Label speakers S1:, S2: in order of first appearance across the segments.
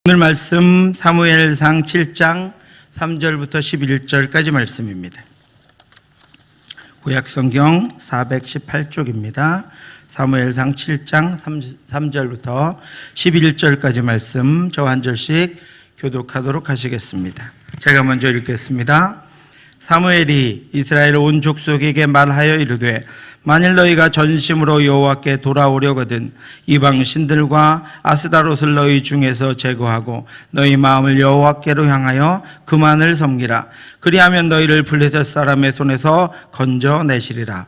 S1: 오늘 말씀 사무엘상 7장 3절부터 11절까지 말씀입니다. 구약성경 418쪽입니다. 사무엘상 7장 3절부터 11절까지 말씀 저 한 절씩 교독하도록 하시겠습니다. 제가 먼저 읽겠습니다. 사무엘이 이스라엘 온 족속에게 말하여 이르되 만일 너희가 전심으로 여호와께 돌아오려거든 이방 신들과 아스다롯을 너희 중에서 제거하고 너희 마음을 여호와께로 향하여 그만을 섬기라. 그리하면 너희를 블레셋 사람의 손에서 건져내시리라.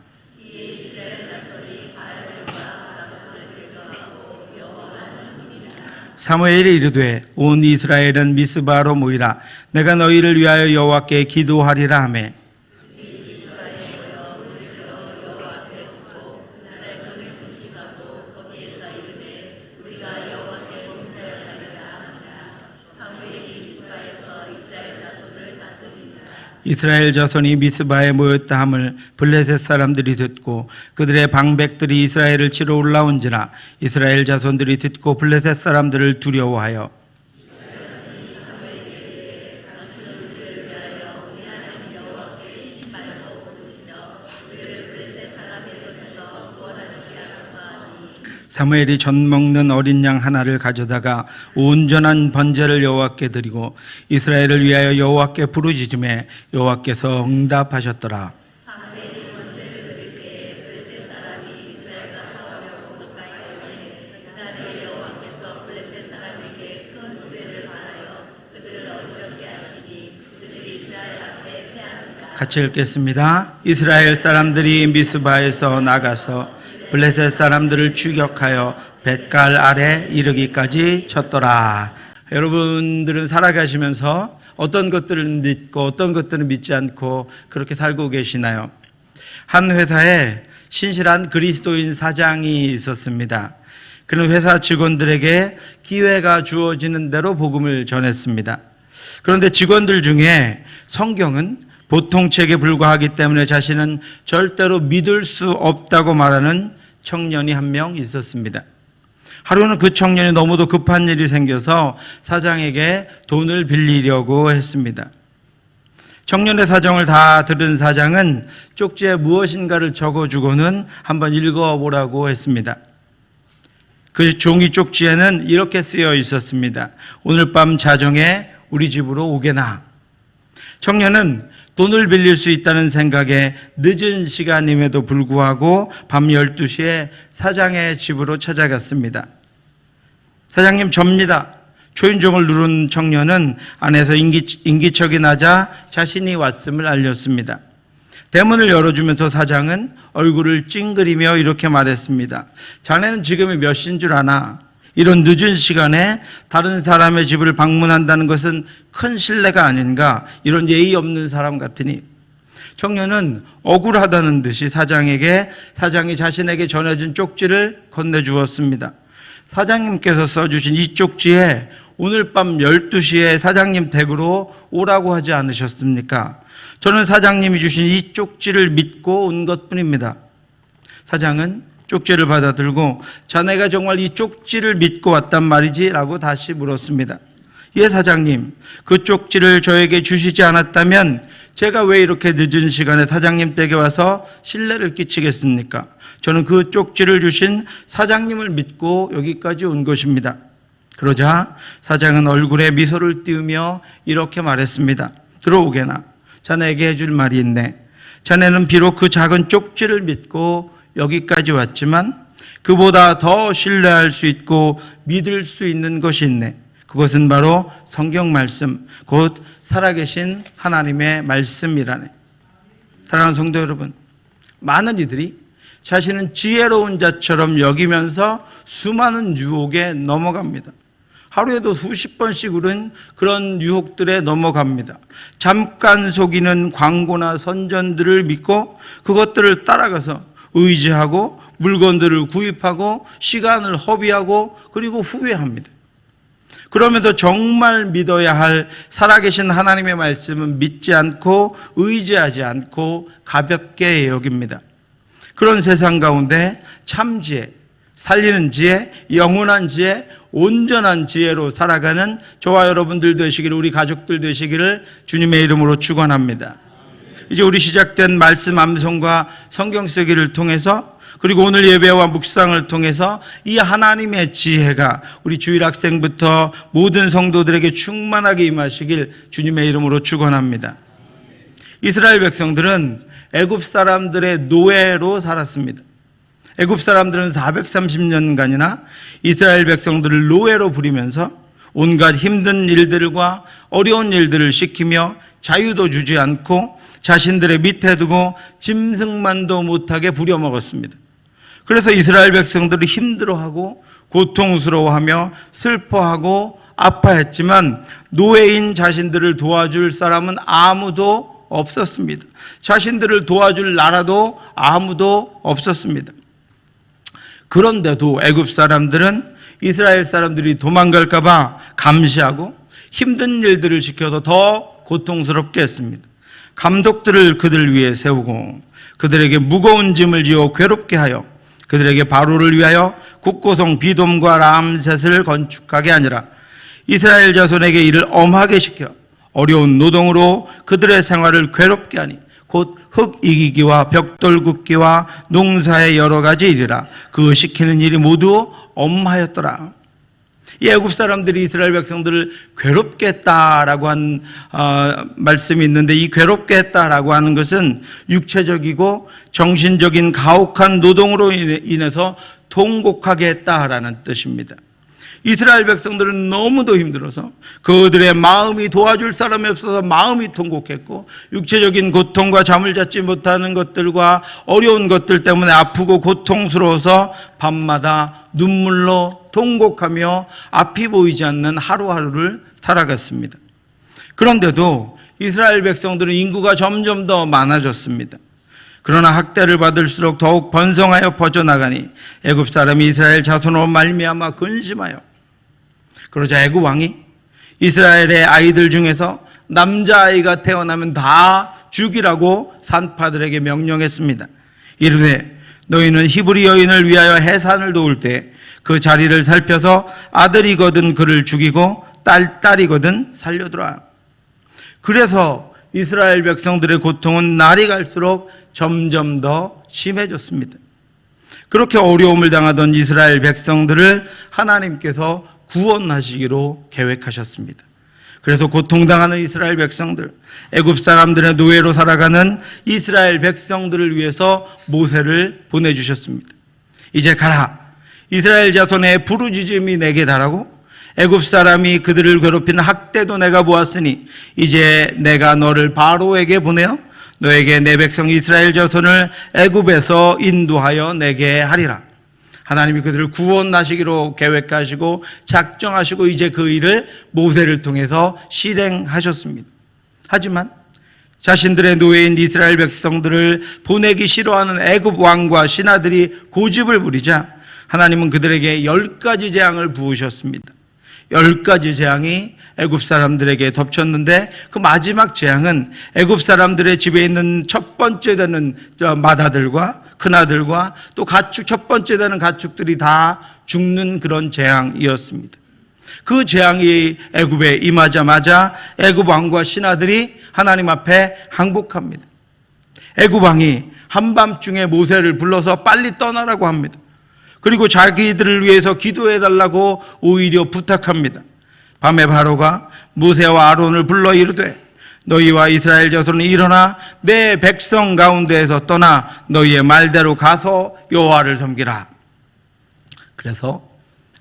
S1: 사무엘이 이르되 온 이스라엘은 미스바로 모이라. 내가 너희를 위하여 여호와께 기도하리라 하매 이스라엘 자손이 미스바에 모였다 함을 블레셋 사람들이 듣고 그들의 방백들이 이스라엘을 치러 올라온지라. 이스라엘 자손들이 듣고 블레셋 사람들을 두려워하여 사무엘이 전 먹는 어린 양 하나를 가져다가 온전한 번제를 여호와께 드리고 이스라엘을 위하여 여호와께 부르짖음에 여호와께서 응답하셨더라. 같이 읽겠습니다. 이스라엘 사람들이 미스바에서 나가서 블레셋 사람들을 추격하여 벳갈 아래 이르기까지 쳤더라. 여러분들은 살아가시면서 어떤 것들을 믿고 어떤 것들은 믿지 않고 그렇게 살고 계시나요? 한 회사에 신실한 그리스도인 사장이 있었습니다. 그는 회사 직원들에게 기회가 주어지는 대로 복음을 전했습니다. 그런데 직원들 중에 성경은 보통 책에 불과하기 때문에 자신은 절대로 믿을 수 없다고 말하는 청년이 한 명 있었습니다. 하루는 그 청년이 너무도 급한 일이 생겨서 사장에게 돈을 빌리려고 했습니다. 청년의 사정을 다 들은 사장은 쪽지에 무엇인가를 적어주고는 한번 읽어보라고 했습니다. 그 종이 쪽지에는 이렇게 쓰여 있었습니다. 오늘 밤 자정에 우리 집으로 오게나. 청년은 돈을 빌릴 수 있다는 생각에 늦은 시간임에도 불구하고 밤 12시에 사장의 집으로 찾아갔습니다. 사장님, 접니다. 초인종을 누른 청년은 안에서 인기척이 나자 자신이 왔음을 알렸습니다. 대문을 열어주면서 사장은 얼굴을 찡그리며 이렇게 말했습니다. 자네는 지금이 몇 시인 줄 아나? 이런 늦은 시간에 다른 사람의 집을 방문한다는 것은 큰 실례가 아닌가? 이런 예의 없는 사람 같으니. 청년은 억울하다는 듯이 사장이 자신에게 전해준 쪽지를 건네주었습니다. 사장님께서 써주신 이 쪽지에 오늘 밤 12시에 사장님 댁으로 오라고 하지 않으셨습니까? 저는 사장님이 주신 이 쪽지를 믿고 온 것뿐입니다. 사장은 쪽지를 받아들고 자네가 정말 이 쪽지를 믿고 왔단 말이지? 라고 다시 물었습니다. 예, 사장님. 그 쪽지를 저에게 주시지 않았다면 제가 왜 이렇게 늦은 시간에 사장님 댁에 와서 신뢰를 끼치겠습니까? 저는 그 쪽지를 주신 사장님을 믿고 여기까지 온 것입니다. 그러자 사장은 얼굴에 미소를 띄우며 이렇게 말했습니다. 들어오게나. 자네에게 해줄 말이 있네. 자네는 비록 그 작은 쪽지를 믿고 여기까지 왔지만 그보다 더 신뢰할 수 있고 믿을 수 있는 것이 있네. 그것은 바로 성경 말씀, 곧 살아계신 하나님의 말씀이라네. 사랑하는 성도 여러분, 많은 이들이 자신은 지혜로운 자처럼 여기면서 수많은 유혹에 넘어갑니다. 하루에도 수십 번씩 우는 그런 유혹들에 넘어갑니다. 잠깐 속이는 광고나 선전들을 믿고 그것들을 따라가서 의지하고 물건들을 구입하고 시간을 허비하고 그리고 후회합니다. 그러면서 정말 믿어야 할 살아계신 하나님의 말씀은 믿지 않고 의지하지 않고 가볍게 여깁니다. 그런 세상 가운데 참지혜, 살리는 지혜, 영원한 지혜, 온전한 지혜로 살아가는 저와 여러분들 되시기를, 우리 가족들 되시기를 주님의 이름으로 축원합니다. 이제 우리 시작된 말씀 암송과 성경 쓰기를 통해서, 그리고 오늘 예배와 묵상을 통해서 이 하나님의 지혜가 우리 주일 학생부터 모든 성도들에게 충만하게 임하시길 주님의 이름으로 축원합니다. 이스라엘 백성들은 애굽 사람들의 노예로 살았습니다. 애굽 사람들은 430년간이나 이스라엘 백성들을 노예로 부리면서 온갖 힘든 일들과 어려운 일들을 시키며 자유도 주지 않고 자신들의 밑에 두고 짐승만도 못하게 부려먹었습니다. 그래서 이스라엘 백성들이 힘들어하고 고통스러워하며 슬퍼하고 아파했지만 노예인 자신들을 도와줄 사람은 아무도 없었습니다. 자신들을 도와줄 나라도 아무도 없었습니다. 그런데도 애굽 사람들은 이스라엘 사람들이 도망갈까 봐 감시하고 힘든 일들을 시켜서 더 고통스럽게 했습니다. 감독들을 그들 위에 세우고 그들에게 무거운 짐을 지어 괴롭게 하여 그들에게 바로를 위하여 국고성 비돔과 람셋을 건축하게 하니라. 이스라엘 자손에게 이를 엄하게 시켜 어려운 노동으로 그들의 생활을 괴롭게 하니 곧 흙 이기기와 벽돌 굽기와 농사의 여러 가지 일이라. 그 시키는 일이 모두 엄하였더라. 이 애굽 사람들이 이스라엘 백성들을 괴롭게 했다라고 한 말씀이 있는데, 이 괴롭게 했다라고 하는 것은 육체적이고 정신적인 가혹한 노동으로 인해서 통곡하게 했다라는 뜻입니다. 이스라엘 백성들은 너무도 힘들어서 그들의 마음이 도와줄 사람이 없어서 마음이 통곡했고, 육체적인 고통과 잠을 잡지 못하는 것들과 어려운 것들 때문에 아프고 고통스러워서 밤마다 눈물로 통곡하며 앞이 보이지 않는 하루하루를 살아갔습니다. 그런데도 이스라엘 백성들은 인구가 점점 더 많아졌습니다. 그러나 학대를 받을수록 더욱 번성하여 퍼져나가니 애굽 사람이 이스라엘 자손으로 말미암아 근심하여, 그러자 애굽 왕이 이스라엘의 아이들 중에서 남자아이가 태어나면 다 죽이라고 산파들에게 명령했습니다. 이르되 너희는 히브리 여인을 위하여 해산을 도울 때 그 자리를 살펴서 아들이거든 그를 죽이고 딸이거든 살려두라. 그래서 이스라엘 백성들의 고통은 날이 갈수록 점점 더 심해졌습니다. 그렇게 어려움을 당하던 이스라엘 백성들을 하나님께서 구원하시기로 계획하셨습니다. 그래서 고통당하는 이스라엘 백성들, 애굽 사람들의 노예로 살아가는 이스라엘 백성들을 위해서 모세를 보내주셨습니다. 이제 가라. 이스라엘 자손의 부르짖음이 내게 달하고 애굽 사람이 그들을 괴롭히는 학대도 내가 보았으니 이제 내가 너를 바로에게 보내어 너에게 내 백성 이스라엘 자손을 애굽에서 인도하여 내게 하리라. 하나님이 그들을 구원하시기로 계획하시고 작정하시고 이제 그 일을 모세를 통해서 실행하셨습니다. 하지만 자신들의 노예인 이스라엘 백성들을 보내기 싫어하는 애굽 왕과 신하들이 고집을 부리자 하나님은 그들에게 10가지 재앙을 부으셨습니다. 10가지 재앙이 애굽 사람들에게 덮쳤는데, 그 마지막 재앙은 애굽 사람들의 집에 있는 첫 번째 되는 맏아들과 큰아들과 또 가축, 첫 번째 되는 가축들이 다 죽는 그런 재앙이었습니다. 그 재앙이 애굽에 임하자마자 애굽 왕과 신하들이 하나님 앞에 항복합니다. 애굽 왕이 한밤중에 모세를 불러서 빨리 떠나라고 합니다. 그리고 자기들을 위해서 기도해달라고 오히려 부탁합니다. 밤에 바로가 모세와 아론을 불러 이르되 너희와 이스라엘 자손은 일어나 내 백성 가운데에서 떠나 너희의 말대로 가서 여호와를 섬기라. 그래서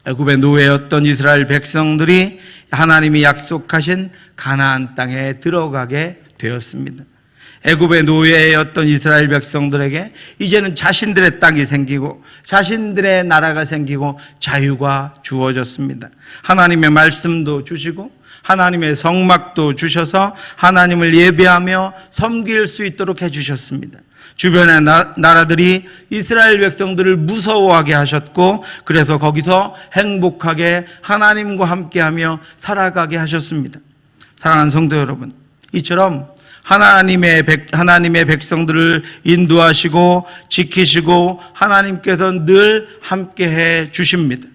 S1: 애굽의 노예였던 이스라엘 백성들이 하나님이 약속하신 가나안 땅에 들어가게 되었습니다. 애굽의 노예였던 이스라엘 백성들에게 이제는 자신들의 땅이 생기고 자신들의 나라가 생기고 자유가 주어졌습니다. 하나님의 말씀도 주시고 하나님의 성막도 주셔서 하나님을 예배하며 섬길 수 있도록 해주셨습니다. 주변의 나라들이 이스라엘 백성들을 무서워하게 하셨고, 그래서 거기서 행복하게 하나님과 함께하며 살아가게 하셨습니다. 사랑하는 성도 여러분, 이처럼 하나님의 백성들을 인도하시고 지키시고 하나님께서 늘 함께해 주십니다.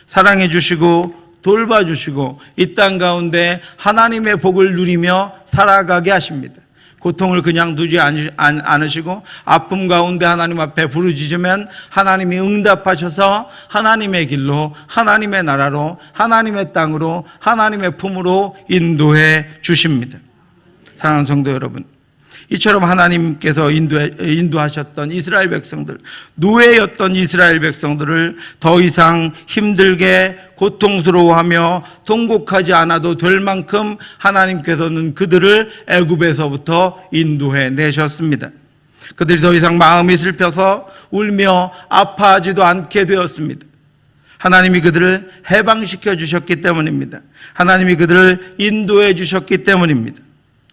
S1: 사랑해 주시고 돌봐주시고 이 땅 가운데 하나님의 복을 누리며 살아가게 하십니다. 고통을 그냥 두지 않으시고 아픔 가운데 하나님 앞에 부르짖으면 하나님이 응답하셔서 하나님의 길로, 하나님의 나라로, 하나님의 땅으로, 하나님의 품으로 인도해 주십니다. 사랑하는 성도 여러분, 이처럼 하나님께서 인도하셨던 이스라엘 백성들, 노예였던 이스라엘 백성들을 더 이상 힘들게 고통스러워하며 통곡하지 않아도 될 만큼 하나님께서는 그들을 애굽에서부터 인도해 내셨습니다. 그들이 더 이상 마음이 슬퍼서 울며 아파하지도 않게 되었습니다. 하나님이 그들을 해방시켜 주셨기 때문입니다. 하나님이 그들을 인도해 주셨기 때문입니다.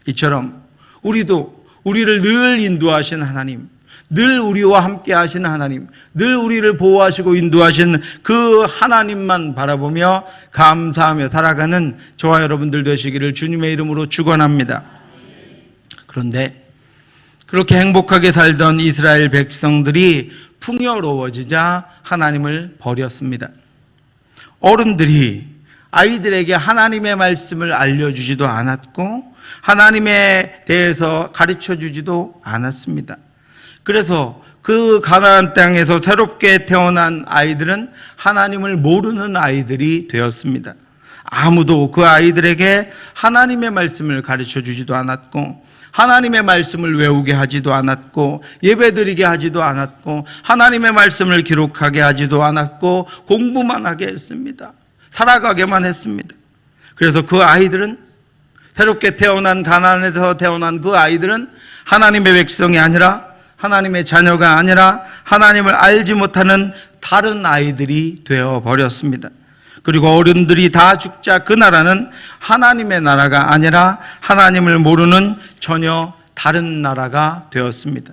S1: 이처럼 우리를 늘 인도하신 하나님, 늘 우리와 함께 하시는 하나님, 늘 우리를 보호하시고 인도하신 그 하나님만 바라보며 감사하며 살아가는 저와 여러분들 되시기를 주님의 이름으로 축원합니다. 그런데 그렇게 행복하게 살던 이스라엘 백성들이 풍요로워지자 하나님을 버렸습니다. 어른들이 아이들에게 하나님의 말씀을 알려주지도 않았고 하나님에 대해서 가르쳐주지도 않았습니다. 그래서 그 가나안 땅에서 새롭게 태어난 아이들은 하나님을 모르는 아이들이 되었습니다. 아무도 그 아이들에게 하나님의 말씀을 가르쳐주지도 않았고 하나님의 말씀을 외우게 하지도 않았고 예배드리게 하지도 않았고 하나님의 말씀을 기록하게 하지도 않았고 공부만 하게 했습니다. 살아가게만 했습니다. 그래서 그 아이들은, 새롭게 태어난 가나안에서 태어난 그 아이들은 하나님의 백성이 아니라, 하나님의 자녀가 아니라 하나님을 알지 못하는 다른 아이들이 되어버렸습니다. 그리고 어른들이 다 죽자 그 나라는 하나님의 나라가 아니라 하나님을 모르는 전혀 다른 나라가 되었습니다.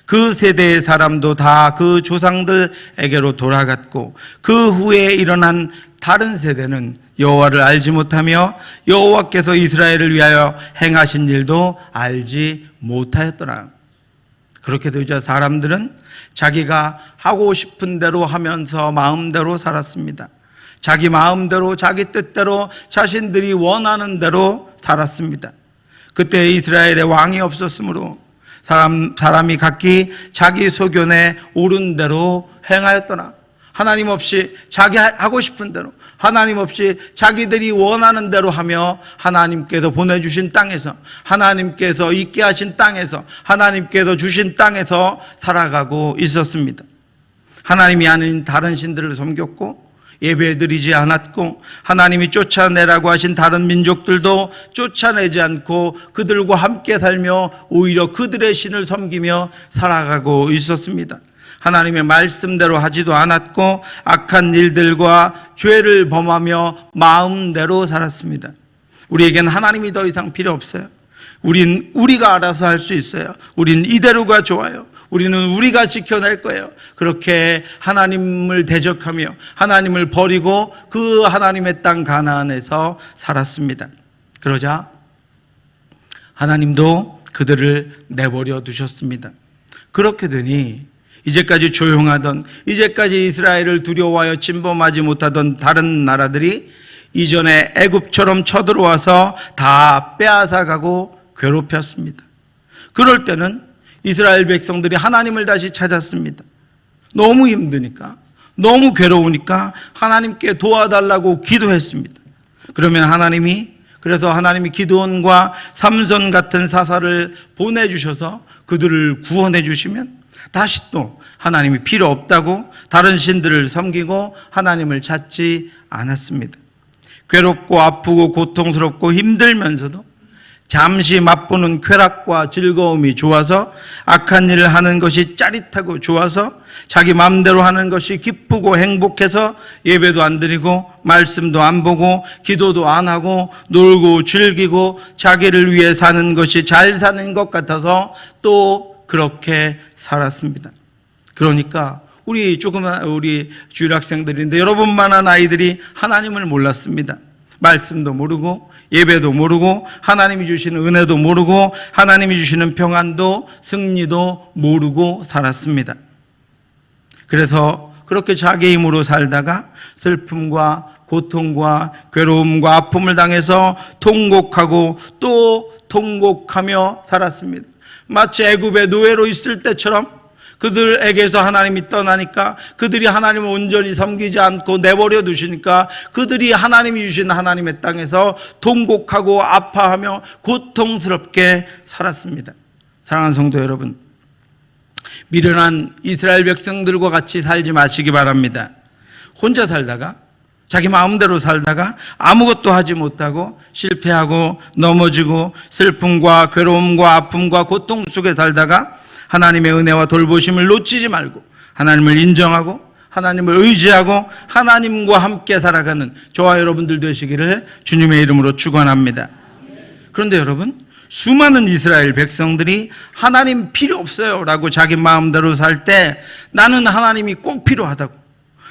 S1: 그 세대의 사람도 다 그 조상들에게로 돌아갔고 그 후에 일어난 다른 세대는 여호와를 알지 못하며 여호와께서 이스라엘을 위하여 행하신 일도 알지 못하였더라. 그렇게 되자 사람들은 자기가 하고 싶은 대로 하면서 마음대로 살았습니다. 자기 마음대로, 자기 뜻대로, 자신들이 원하는 대로 살았습니다. 그때 이스라엘에 왕이 없었으므로 사람이 각기 자기 소견에 옳은 대로 행하였더라. 하나님 없이 자기 하고 싶은 대로, 하나님 없이 자기들이 원하는 대로 하며 하나님께서 보내주신 땅에서, 하나님께서 있게 하신 땅에서, 하나님께서 주신 땅에서 살아가고 있었습니다. 하나님이 아닌 다른 신들을 섬겼고 예배드리지 않았고 하나님이 쫓아내라고 하신 다른 민족들도 쫓아내지 않고 그들과 함께 살며 오히려 그들의 신을 섬기며 살아가고 있었습니다. 하나님의 말씀대로 하지도 않았고 악한 일들과 죄를 범하며 마음대로 살았습니다. 우리에겐 하나님이 더 이상 필요 없어요. 우리가 알아서 할 수 있어요. 우린 이대로가 좋아요. 우리는 우리가 지켜낼 거예요. 그렇게 하나님을 대적하며 하나님을 버리고 그 하나님의 땅 가나안에서 살았습니다. 그러자 하나님도 그들을 내버려 두셨습니다. 그렇게 되니 이제까지 조용하던, 이제까지 이스라엘을 두려워하여 침범하지 못하던 다른 나라들이 이전에 애굽처럼 쳐들어와서 다 빼앗아가고 괴롭혔습니다. 그럴 때는 이스라엘 백성들이 하나님을 다시 찾았습니다. 너무 힘드니까, 너무 괴로우니까 하나님께 도와달라고 기도했습니다. 그래서 하나님이 기드온과 삼손 같은 사사를 보내주셔서 그들을 구원해 주시면 다시 또 하나님이 필요 없다고 다른 신들을 섬기고 하나님을 찾지 않았습니다. 괴롭고 아프고 고통스럽고 힘들면서도 잠시 맛보는 쾌락과 즐거움이 좋아서, 악한 일을 하는 것이 짜릿하고 좋아서, 자기 마음대로 하는 것이 기쁘고 행복해서 예배도 안 드리고 말씀도 안 보고 기도도 안 하고 놀고 즐기고 자기를 위해 사는 것이 잘 사는 것 같아서 또 그렇게 살았습니다. 그러니까 우리 주일 학생들인데 여러분만한 아이들이 하나님을 몰랐습니다. 말씀도 모르고 예배도 모르고 하나님이 주시는 은혜도 모르고 하나님이 주시는 평안도 승리도 모르고 살았습니다. 그래서 그렇게 자기 힘으로 살다가 슬픔과 고통과 괴로움과 아픔을 당해서 통곡하고 또 통곡하며 살았습니다. 마치 애굽의 노예로 있을 때처럼 그들에게서 하나님이 떠나니까 그들이 하나님을 온전히 섬기지 않고 내버려 두시니까 그들이 하나님이 주신 하나님의 땅에서 통곡하고 아파하며 고통스럽게 살았습니다. 사랑하는 성도 여러분, 미련한 이스라엘 백성들과 같이 살지 마시기 바랍니다. 혼자 살다가 자기 마음대로 살다가 아무것도 하지 못하고 실패하고 넘어지고 슬픔과 괴로움과 아픔과 고통 속에 살다가 하나님의 은혜와 돌보심을 놓치지 말고 하나님을 인정하고 하나님을 의지하고 하나님과 함께 살아가는 저와 여러분들 되시기를 주님의 이름으로 축원합니다. 그런데 여러분, 수많은 이스라엘 백성들이 하나님 필요 없어요 라고 자기 마음대로 살 때 나는 하나님이 꼭 필요하다고,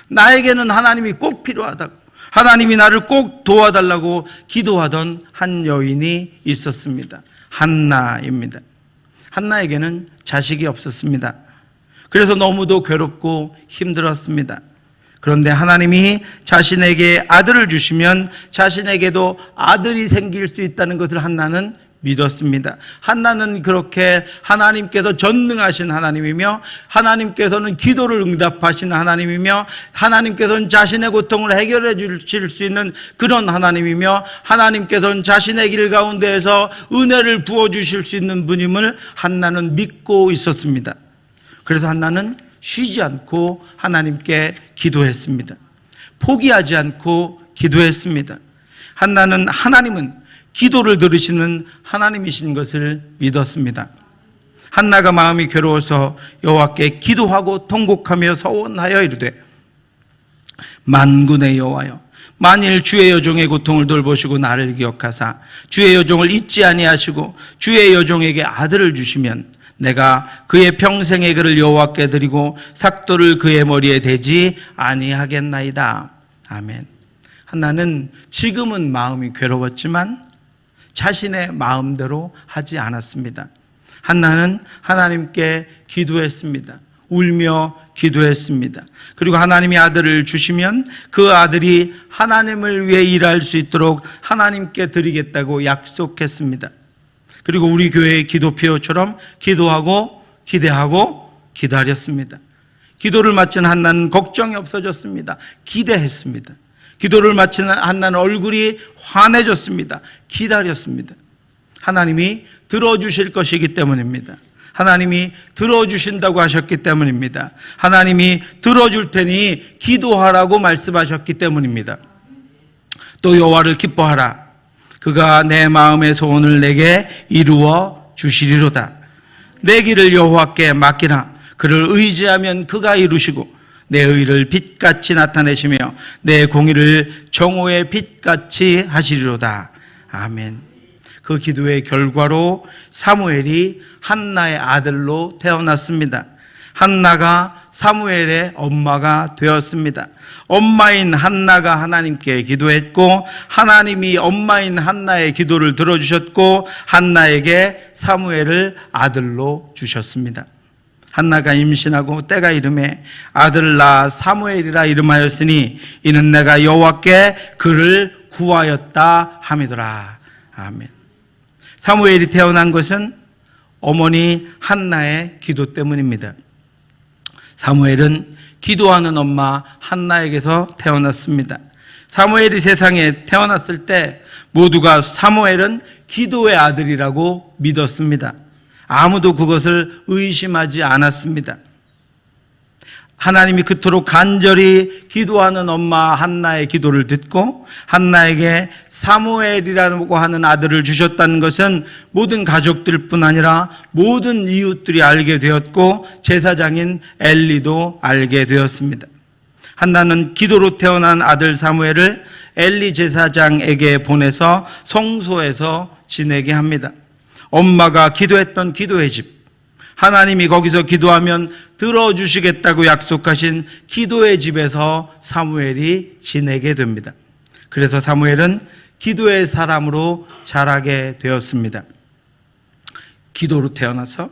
S1: 나에게는 하나님이 꼭 필요하다고, 하나님이 나를 꼭 도와달라고 기도하던 한 여인이 있었습니다. 한나입니다. 한나에게는 자식이 없었습니다. 그래서 너무도 괴롭고 힘들었습니다. 그런데 하나님이 자신에게 아들을 주시면 자신에게도 아들이 생길 수 있다는 것을 한나는 믿었습니다. 한나는 그렇게 하나님께서 전능하신 하나님이며 하나님께서는 기도를 응답하시는 하나님이며 하나님께서는 자신의 고통을 해결해 주실 수 있는 그런 하나님이며 하나님께서는 자신의 길 가운데에서 은혜를 부어주실 수 있는 분임을 한나는 믿고 있었습니다. 그래서 한나는 쉬지 않고 하나님께 기도했습니다. 포기하지 않고 기도했습니다. 한나는 하나님은 기도를 들으시는 하나님이신 것을 믿었습니다. 한나가 마음이 괴로워서 여호와께 기도하고 통곡하며 서원하여 이르되, 만군의 여호와여, 만일 주의 여종의 고통을 돌보시고 나를 기억하사 주의 여종을 잊지 아니하시고 주의 여종에게 아들을 주시면 내가 그의 평생의 글을 여호와께 드리고 삭도를 그의 머리에 대지 아니하겠나이다. 아멘. 한나는 지금은 마음이 괴로웠지만 자신의 마음대로 하지 않았습니다. 한나는 하나님께 기도했습니다. 울며 기도했습니다. 그리고 하나님이 아들을 주시면 그 아들이 하나님을 위해 일할 수 있도록 하나님께 드리겠다고 약속했습니다. 그리고 우리 교회의 기도표처럼 기도하고 기대하고 기다렸습니다. 기도를 마친 한나는 걱정이 없어졌습니다. 기대했습니다. 기도를 마치는 한나는 얼굴이 환해졌습니다. 기다렸습니다. 하나님이 들어주실 것이기 때문입니다. 하나님이 들어주신다고 하셨기 때문입니다. 하나님이 들어줄 테니 기도하라고 말씀하셨기 때문입니다. 또 여호와를 기뻐하라. 그가 내 마음의 소원을 내게 이루어 주시리로다. 내 길을 여호와께 맡기라. 그를 의지하면 그가 이루시고 내 의를 빛같이 나타내시며 내 공의를 정오의 빛같이 하시리로다. 아멘. 그 기도의 결과로 사무엘이 한나의 아들로 태어났습니다. 한나가 사무엘의 엄마가 되었습니다. 엄마인 한나가 하나님께 기도했고 하나님이 엄마인 한나의 기도를 들어주셨고 한나에게 사무엘을 아들로 주셨습니다. 한나가 임신하고 때가 이름에 아들을 낳아 사무엘이라 이름하였으니 이는 내가 여호와께 그를 구하였다 함이더라. 아멘. 사무엘이 태어난 것은 어머니 한나의 기도 때문입니다. 사무엘은 기도하는 엄마 한나에게서 태어났습니다. 사무엘이 세상에 태어났을 때 모두가 사무엘은 기도의 아들이라고 믿었습니다. 아무도 그것을 의심하지 않았습니다. 하나님이 그토록 간절히 기도하는 엄마 한나의 기도를 듣고 한나에게 사무엘이라고 하는 아들을 주셨다는 것은 모든 가족들뿐 아니라 모든 이웃들이 알게 되었고 제사장인 엘리도 알게 되었습니다. 한나는 기도로 태어난 아들 사무엘을 엘리 제사장에게 보내서 성소에서 지내게 합니다. 엄마가 기도했던 기도의 집, 하나님이 거기서 기도하면 들어주시겠다고 약속하신 기도의 집에서 사무엘이 지내게 됩니다. 그래서 사무엘은 기도의 사람으로 자라게 되었습니다. 기도로 태어나서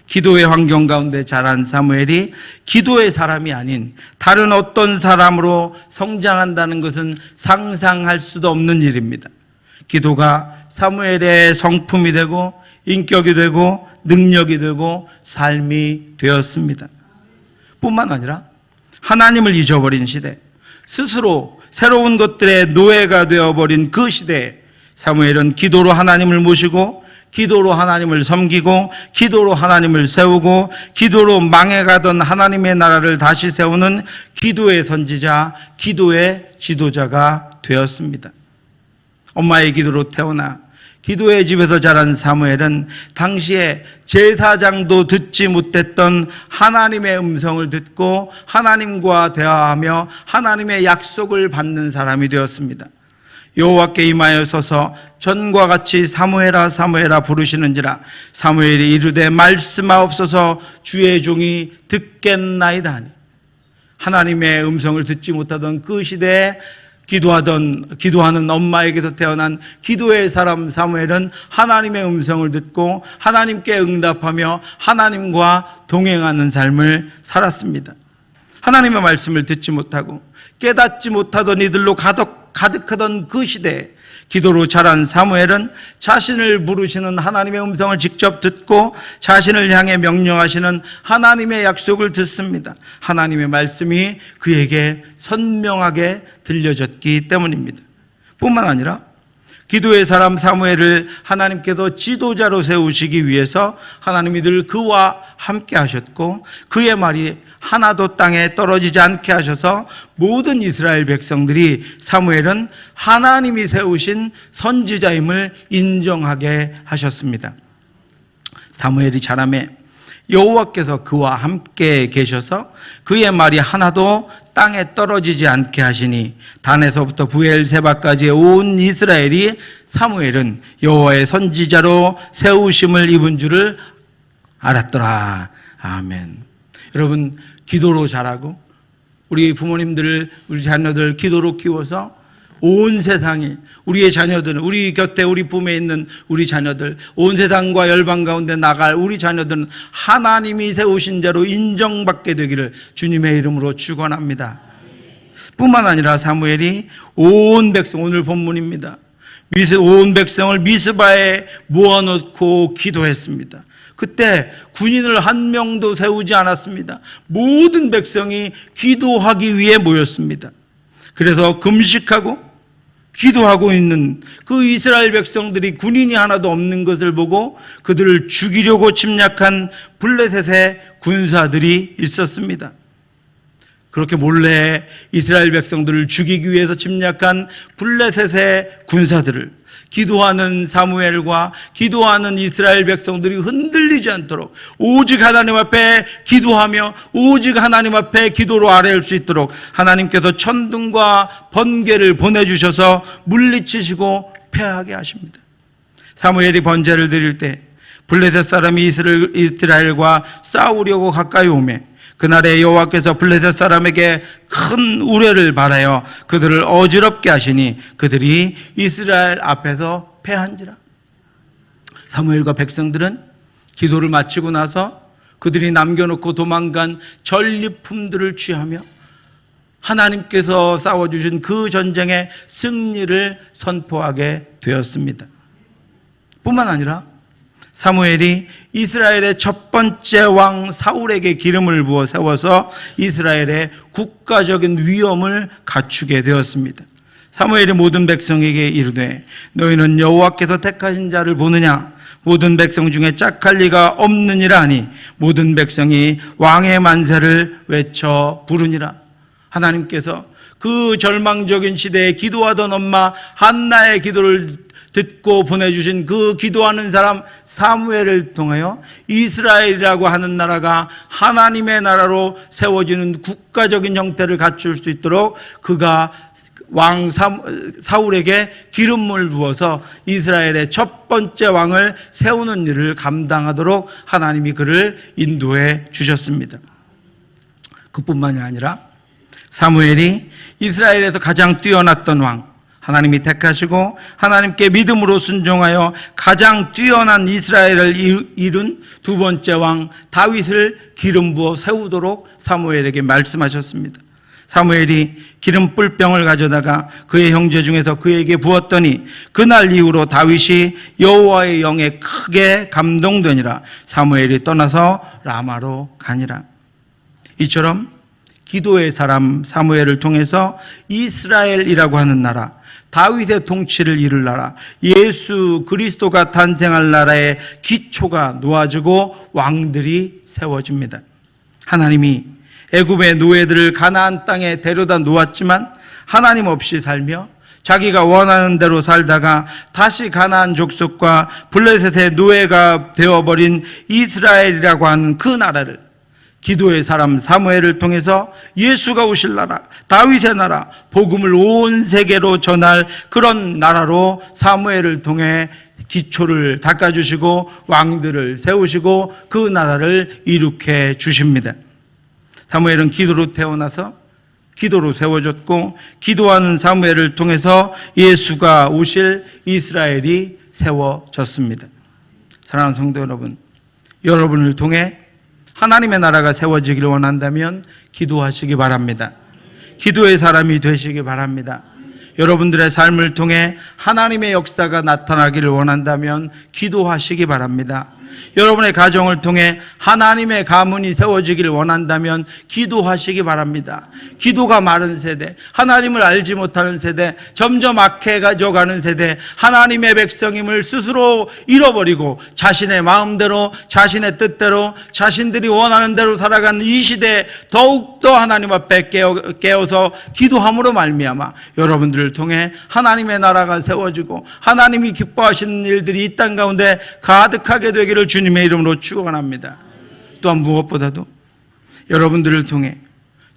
S1: 기도의 환경 가운데 자란 사무엘이 기도의 사람이 아닌 다른 어떤 사람으로 성장한다는 것은 상상할 수도 없는 일입니다. 기도가 사무엘의 성품이 되고 인격이 되고 능력이 되고 삶이 되었습니다. 뿐만 아니라 하나님을 잊어버린 시대, 스스로 새로운 것들의 노예가 되어버린 그 시대에 사무엘은 기도로 하나님을 모시고 기도로 하나님을 섬기고 기도로 하나님을 세우고 기도로 망해가던 하나님의 나라를 다시 세우는 기도의 선지자, 기도의 지도자가 되었습니다. 엄마의 기도로 태어나 기도의 집에서 자란 사무엘은 당시에 제사장도 듣지 못했던 하나님의 음성을 듣고 하나님과 대화하며 하나님의 약속을 받는 사람이 되었습니다. 여호와께 임하여 서서 전과 같이 사무엘아 사무엘아 부르시는지라 사무엘이 이르되 말씀하옵소서 주의 종이 듣겠나이다 하니 하나님의 음성을 듣지 못하던 그 시대에 기도하는 엄마에게서 태어난 기도의 사람 사무엘은 하나님의 음성을 듣고 하나님께 응답하며 하나님과 동행하는 삶을 살았습니다. 하나님의 말씀을 듣지 못하고 깨닫지 못하던 이들로 가득하던 그 시대에 기도로 자란 사무엘은 자신을 부르시는 하나님의 음성을 직접 듣고 자신을 향해 명령하시는 하나님의 약속을 듣습니다. 하나님의 말씀이 그에게 선명하게 들려졌기 때문입니다. 뿐만 아니라 기도의 사람 사무엘을 하나님께서 지도자로 세우시기 위해서 하나님이 늘 그와 함께 하셨고 그의 말이 하나도 땅에 떨어지지 않게 하셔서 모든 이스라엘 백성들이 사무엘은 하나님이 세우신 선지자임을 인정하게 하셨습니다. 사무엘이 자라매 여호와께서 그와 함께 계셔서 그의 말이 하나도 땅에 떨어지지 않게 하시니 단에서부터 부엘세바까지의 온 이스라엘이 사무엘은 여호와의 선지자로 세우심을 입은 줄을 알았더라. 아멘. 여러분, 기도로 자라고 우리 부모님들, 우리 자녀들 기도로 키워서 온 세상이 우리의 자녀들은 우리 곁에 우리 품에 있는 우리 자녀들 온 세상과 열방 가운데 나갈 우리 자녀들은 하나님이 세우신 자로 인정받게 되기를 주님의 이름으로 축원합니다. 뿐만 아니라 사무엘이 온 백성, 오늘 본문입니다, 온 백성을 미스바에 모아놓고 기도했습니다. 그때 군인을 한 명도 세우지 않았습니다. 모든 백성이 기도하기 위해 모였습니다. 그래서 금식하고 기도하고 있는 그 이스라엘 백성들이 군인이 하나도 없는 것을 보고 그들을 죽이려고 침략한 블레셋의 군사들이 있었습니다. 그렇게 몰래 이스라엘 백성들을 죽이기 위해서 침략한 블레셋의 군사들을 기도하는 사무엘과 기도하는 이스라엘 백성들이 흔들리지 않도록 오직 하나님 앞에 기도하며 오직 하나님 앞에 기도로 아뢰을 수 있도록 하나님께서 천둥과 번개를 보내주셔서 물리치시고 패하게 하십니다. 사무엘이 번제를 드릴 때 블레셋 사람이 이스라엘과 싸우려고 가까이 오매 그날에 여호와께서 블레셋 사람에게 큰 우레를 발하여 그들을 어지럽게 하시니 그들이 이스라엘 앞에서 패한지라. 사무엘과 백성들은 기도를 마치고 나서 그들이 남겨놓고 도망간 전리품들을 취하며 하나님께서 싸워주신 그 전쟁의 승리를 선포하게 되었습니다. 뿐만 아니라 사무엘이 이스라엘의 첫 번째 왕 사울에게 기름을 부어 세워서 이스라엘의 국가적인 위엄을 갖추게 되었습니다. 사무엘이 모든 백성에게 이르되 너희는 여호와께서 택하신 자를 보느냐? 모든 백성 중에 짝할 리가 없느니라 하니 모든 백성이 왕의 만세를 외쳐 부르니라. 하나님께서 그 절망적인 시대에 기도하던 엄마 한나의 기도를 듣고 보내주신 그 기도하는 사람 사무엘을 통하여 이스라엘이라고 하는 나라가 하나님의 나라로 세워지는 국가적인 형태를 갖출 수 있도록 그가 왕 사울에게 기름을 부어서 이스라엘의 첫 번째 왕을 세우는 일을 감당하도록 하나님이 그를 인도해 주셨습니다. 그뿐만이 아니라 사무엘이 이스라엘에서 가장 뛰어났던 왕, 하나님이 택하시고 하나님께 믿음으로 순종하여 가장 뛰어난 이스라엘을 이룬 두 번째 왕 다윗을 기름 부어 세우도록 사무엘에게 말씀하셨습니다. 사무엘이 기름 뿔병을 가져다가 그의 형제 중에서 그에게 부었더니 그날 이후로 다윗이 여호와의 영에 크게 감동되니라. 사무엘이 떠나서 라마로 가니라. 이처럼 기도의 사람 사무엘을 통해서 이스라엘이라고 하는 나라, 다윗의 통치를 이룰 나라, 예수 그리스도가 탄생할 나라의 기초가 놓아지고 왕들이 세워집니다. 하나님이 애굽의 노예들을 가나안 땅에 데려다 놓았지만 하나님 없이 살며 자기가 원하는 대로 살다가 다시 가나안 족속과 블레셋의 노예가 되어버린 이스라엘이라고 하는 그 나라를 기도의 사람 사무엘을 통해서 예수가 오실 나라, 다윗의 나라, 복음을 온 세계로 전할 그런 나라로 사무엘을 통해 기초를 닦아주시고 왕들을 세우시고 그 나라를 이룩해 주십니다. 사무엘은 기도로 태어나서 기도로 세워졌고 기도하는 사무엘을 통해서 예수가 오실 이스라엘이 세워졌습니다. 사랑하는 성도 여러분, 여러분을 통해 하나님의 나라가 세워지기를 원한다면 기도하시기 바랍니다. 기도의 사람이 되시기 바랍니다. 여러분들의 삶을 통해 하나님의 역사가 나타나기를 원한다면 기도하시기 바랍니다. 여러분의 가정을 통해 하나님의 가문이 세워지기를 원한다면 기도하시기 바랍니다. 기도가 마른 세대, 하나님을 알지 못하는 세대, 점점 악해져가는 세대, 하나님의 백성임을 스스로 잃어버리고 자신의 마음대로, 자신의 뜻대로, 자신들이 원하는 대로 살아가는 이 시대에 더욱더 하나님 앞에 깨어서 기도함으로 말미암아 여러분들을 통해 하나님의 나라가 세워지고 하나님이 기뻐하시는 일들이 이 땅 가운데 가득하게 되기를 주님의 이름으로 축원합니다. 또한 무엇보다도 여러분들을 통해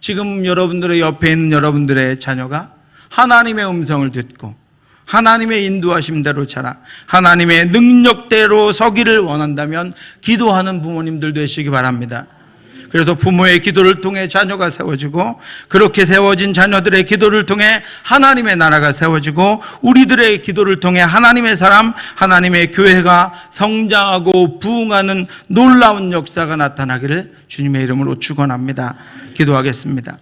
S1: 지금 여러분들의 옆에 있는 여러분들의 자녀가 하나님의 음성을 듣고 하나님의 인도하심대로 자라 하나님의 능력대로 서기를 원한다면 기도하는 부모님들 되시기 바랍니다. 그래서 부모의 기도를 통해 자녀가 세워지고 그렇게 세워진 자녀들의 기도를 통해 하나님의 나라가 세워지고 우리들의 기도를 통해 하나님의 사람, 하나님의 교회가 성장하고 부흥하는 놀라운 역사가 나타나기를 주님의 이름으로 축원합니다. 기도하겠습니다.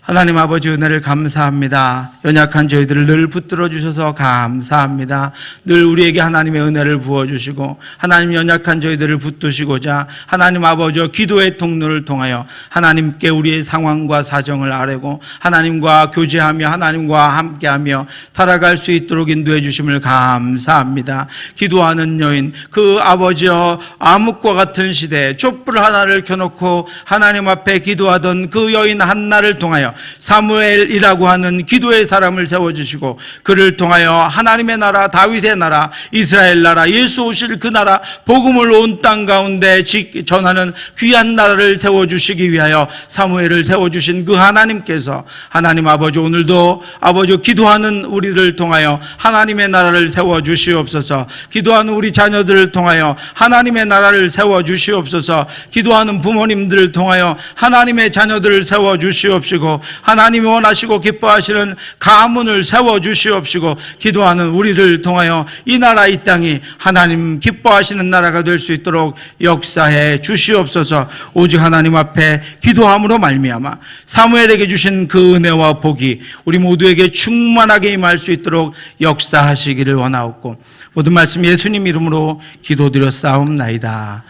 S1: 하나님 아버지 은혜를 감사합니다. 연약한 저희들을 늘 붙들어 주셔서 감사합니다. 늘 우리에게 하나님의 은혜를 부어주시고 하나님 연약한 저희들을 붙드시고자 하나님 아버지 기도의 통로를 통하여 하나님께 우리의 상황과 사정을 아뢰고 하나님과 교제하며 하나님과 함께하며 살아갈 수 있도록 인도해 주심을 감사합니다. 기도하는 여인, 그 아버지여 암흑과 같은 시대에 촛불 하나를 켜놓고 하나님 앞에 기도하던 그 여인 한나를 통하여 사무엘이라고 하는 기도의 사람을 세워주시고 그를 통하여 하나님의 나라, 다윗의 나라, 이스라엘 나라, 예수 오실 그 나라, 복음을 온 땅 가운데 전하는 귀한 나라를 세워주시기 위하여 사무엘을 세워주신 그 하나님께서 하나님 아버지 오늘도 아버지 기도하는 우리를 통하여 하나님의 나라를 세워주시옵소서. 기도하는 우리 자녀들을 통하여 하나님의 나라를 세워주시옵소서. 기도하는 부모님들을 통하여 하나님의 자녀들을 세워주시옵시고 하나님이 원하시고 기뻐하시는 가문을 세워주시옵시고 기도하는 우리를 통하여 이 나라 이 땅이 하나님 기뻐하시는 나라가 될 수 있도록 역사해 주시옵소서. 오직 하나님 앞에 기도함으로 말미암아 사무엘에게 주신 그 은혜와 복이 우리 모두에게 충만하게 임할 수 있도록 역사하시기를 원하옵고 모든 말씀 예수님 이름으로 기도드렸사옵나이다.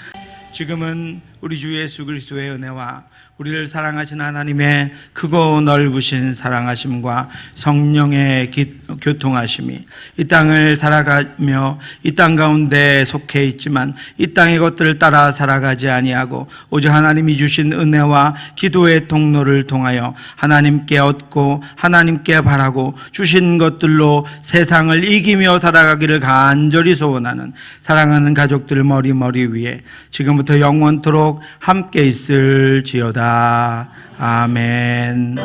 S1: 지금은 우리 주 예수 그리스도의 은혜와 우리를 사랑하신 하나님의 크고 넓으신 사랑하심과 성령의 교통하심이 이 땅을 살아가며 이 땅 가운데 속해 있지만 이 땅의 것들을 따라 살아가지 아니하고 오직 하나님이 주신 은혜와 기도의 통로를 통하여 하나님께 얻고 하나님께 바라고 주신 것들로 세상을 이기며 살아가기를 간절히 소원하는 사랑하는 가족들 머리 위에 지금부터 영원토록 함께 있을지어다. 아멘.